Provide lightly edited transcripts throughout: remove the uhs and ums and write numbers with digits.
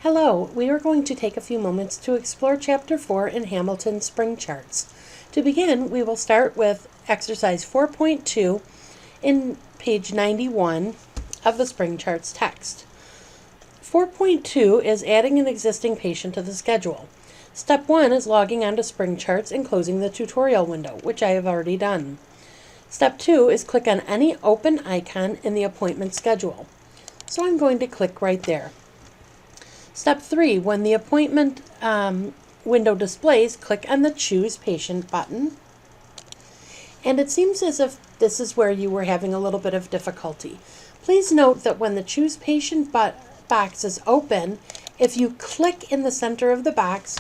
Hello, we are going to take a few moments to explore Chapter 4 in Hamilton's SpringCharts. To begin, we will start with Exercise 4.2 in page 91 of the SpringCharts text. 4.2 is adding an existing patient to the schedule. Step 1 is logging onto SpringCharts and closing the tutorial window, which I have already done. Step 2 is click on any open icon in the appointment schedule. So I'm going to click right there. Step 3, when the appointment window displays, click on the Choose Patient button. And it seems as if this is where you were having a little bit of difficulty. Please note that when the Choose Patient box is open, if you click in the center of the box,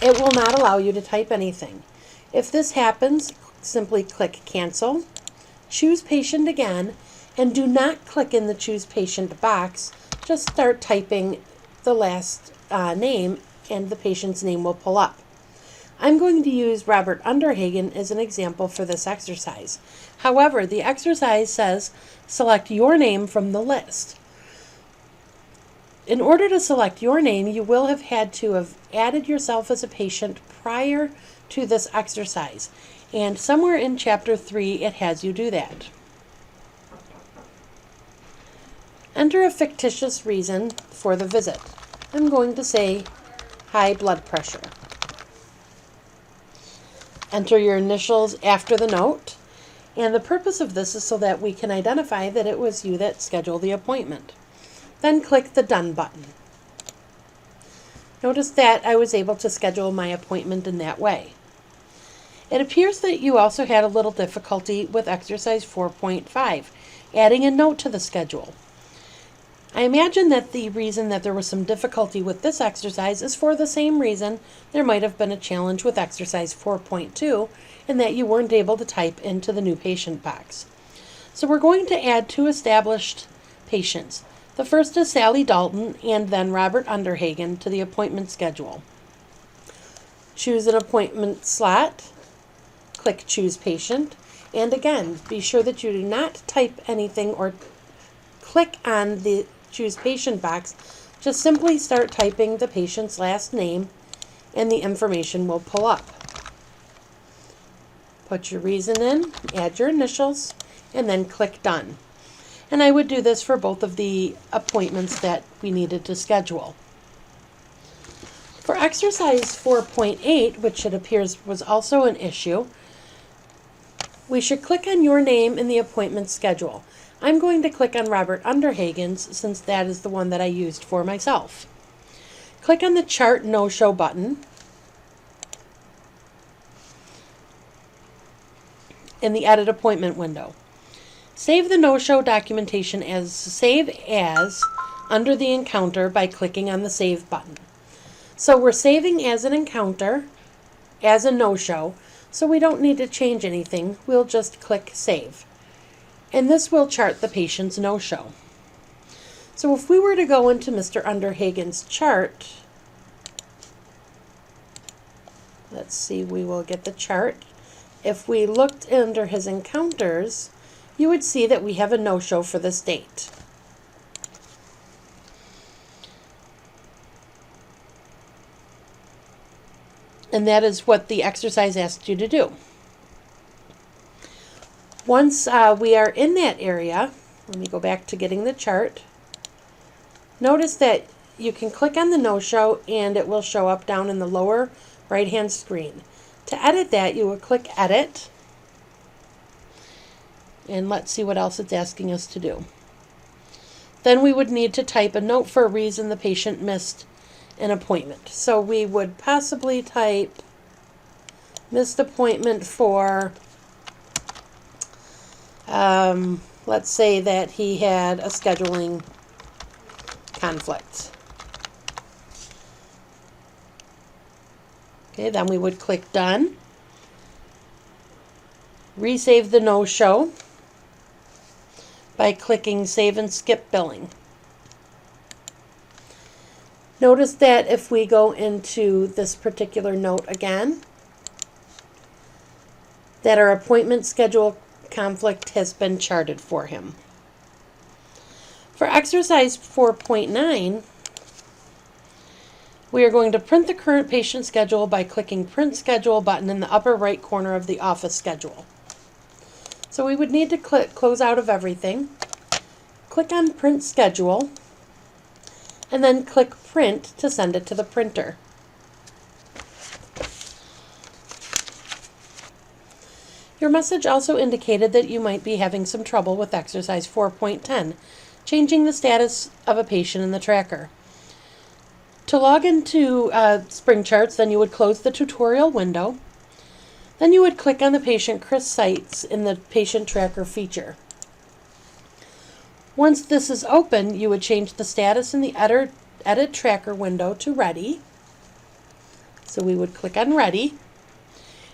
it will not allow you to type anything. If this happens, simply click Cancel, choose Patient again, and do not click in the Choose Patient box. Just start typing the last name and the patient's name will pull up. I'm going to use Robert Underhagen as an example for this exercise. However, the exercise says select your name from the list. In order to select your name, you will have had to have added yourself as a patient prior to this exercise. And somewhere in Chapter 3, it has you do that. Enter a fictitious reason for the visit. I'm going to say high blood pressure. Enter your initials after the note. And the purpose of this is so that we can identify that it was you that scheduled the appointment. Then click the Done button. Notice that I was able to schedule my appointment in that way. It appears that you also had a little difficulty with exercise 4.5, adding a note to the schedule. I imagine that the reason that there was some difficulty with this exercise is for the same reason there might have been a challenge with exercise 4.2 in that you weren't able to type into the new patient box. So we're going to add two established patients. The first is Sally Dalton and then Robert Underhagen to the appointment schedule. Choose an appointment slot. Click Choose Patient, and again, be sure that you do not type anything or click on the Choose Patient box. Just simply start typing the patient's last name and the information will pull up. Put your reason in, add your initials, and then click Done. And I would do this for both of the appointments that we needed to schedule. For exercise 4.8, which it appears was also an issue, we should click on your name in the appointment schedule. I'm going to click on Robert Underhagen's since that is the one that I used for myself. Click on the Chart No-Show button in the Edit Appointment window. Save the no-show documentation as Save As under the encounter by clicking on the Save button. So we're saving as an encounter, as a no-show, so we don't need to change anything. We'll just click Save. And this will chart the patient's no-show. So if we were to go into Mr. Underhagen's chart, let's see, we will get the chart. If we looked under his encounters, you would see that we have a no-show for this date. And that is what the exercise asked you to do. Once we are in that area, let me go back to getting the chart. Notice that you can click on the no-show and it will show up down in the lower right-hand screen. To edit that, you would click Edit. And let's see what else it's asking us to do. Then we would need to type a note for a reason the patient missed an appointment. So we would possibly type missed appointment for, let's say that he had a scheduling conflict. Okay, then we would click Done. Resave the no-show by clicking Save and Skip Billing. Notice that if we go into this particular note again, that our appointment schedule conflict has been charted for him. For exercise 4.9, We are going to print the current patient schedule by clicking Print Schedule button in the upper right corner of the office schedule. So we would need to close out of everything, click on Print Schedule, and then click Print to send it to the printer. Your message also indicated that you might be having some trouble with exercise 4.10, changing the status of a patient in the tracker. To log into SpringCharts, then you would close the tutorial window. Then you would click on the patient Chris Sites in the patient tracker feature. Once this is open, you would change the status in the edit tracker window to ready. So we would click on ready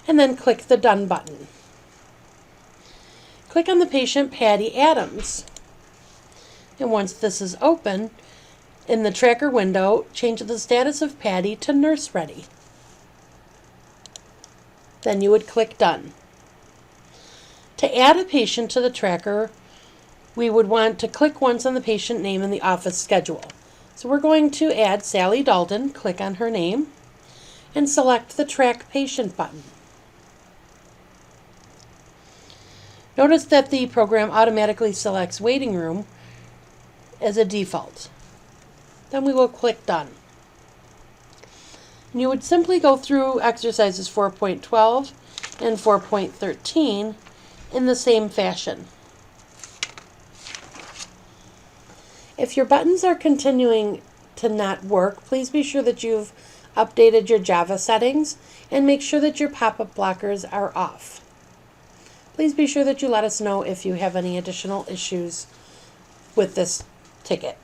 and then click the done button. Click on the patient Patty Adams. And once this is open, in the tracker window, change the status of Patty to nurse ready. Then you would click done. To add a patient to the tracker, we would want to click once on the patient name in the office schedule. So we're going to add Sally Dalton, click on her name, and select the Track Patient button. Notice that the program automatically selects waiting room as a default. Then we will click done. And you would simply go through exercises 4.12 and 4.13 in the same fashion. If your buttons are continuing to not work, please be sure that you've updated your Java settings and make sure that your pop-up blockers are off. Please be sure that you let us know if you have any additional issues with this ticket.